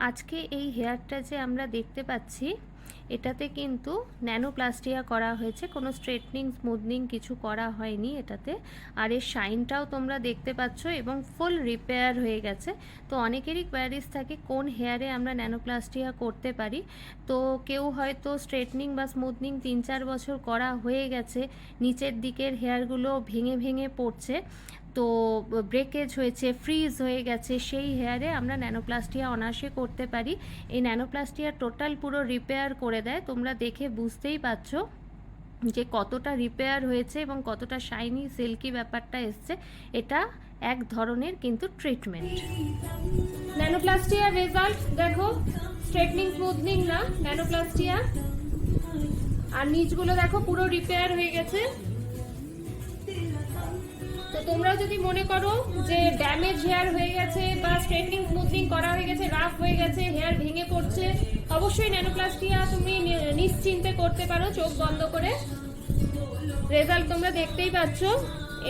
আজকে এই হেয়ারটা যে আমরা দেখতে পাচ্ছি এটাতে কিন্তু ন্যানোপ্লাস্টিয়া করা হয়েছে, কোনো স্ট্রেটনিং স্মুথনিং কিছু করা হয়নি এটাতে। আর এর শাইনটাও তোমরা দেখতে পাচ্ছ এবং ফুল রিপেয়ার হয়ে গেছে। তো অনেকেরই কোয়ারিজ থাকে কোন হেয়ারে আমরা ন্যানোপ্লাস্টিয়া করতে পারি। তো কেউ হয়তো স্ট্রেটনিং বা স্মুথনিং 3-4 বছর করা হয়ে গেছে, নিচের দিকের হেয়ারগুলো ভেঙে ভেঙে পড়ছে, তো ব্রেকেজ হয়েছে, ফ্রিজ হয়ে গেছে, সেই হেয়ারে আমরা ন্যানোপ্লাস্টিয়া অনায়াসে করতে পারি। এই ন্যানোপ্লাস্টিয়া টোটাল পুরো রিপেয়ার করে দেয়, তোমরা দেখে বুঝতেই পারছো যে কতটা রিপেয়ার হয়েছে এবং কতটা শাইনি সিল্কি ব্যাপারটা এসছে। এটা এক ধরনের কিন্তু ট্রিটমেন্ট। ন্যানোপ্লাস্টিয়ার রেজাল্ট দেখো, স্ট্রেটনিং স্মুথনিং না, ন্যানোপ্লাস্টিয়া। আর নিচগুলো দেখো পুরো রিপেয়ার হয়ে গেছে। তো তোমরা যদি মনে করো যে ড্যামেজ হেয়ার হয়ে গেছে বা স্ট্রেটনিং স্মুথনিং করা হয়ে গেছে, রাফ হয়ে গেছে, হেয়ার ভেঙে পড়ছে, অবশ্যই ন্যানোপ্লাস্টিয়া তুমি নিশ্চিন্তে করতে পারো চোখ বন্ধ করে। রেজাল্ট তোমরা দেখতেই পাচ্ছ।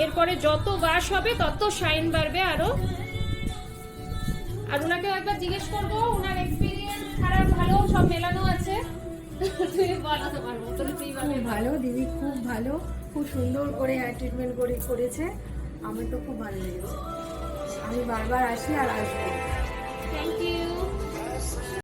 এরপরে যত ওয়াশ হবে তত শাইন বাড়বে আরো। আর ওনাকেও একবার জিজ্ঞেস করবো ওনার এক্সপিরিয়েন্স খারাপ ভালো সব মেলানো আছে। তুমি বলো তোমার মতো। ভালো দিদি, খুব ভালো, খুব সুন্দর করে হেয়ার ট্রিটমেন্ট করেছে। আমার তো খুব ভালো লেগেছে, আমি বারবার আসি আর আসবো।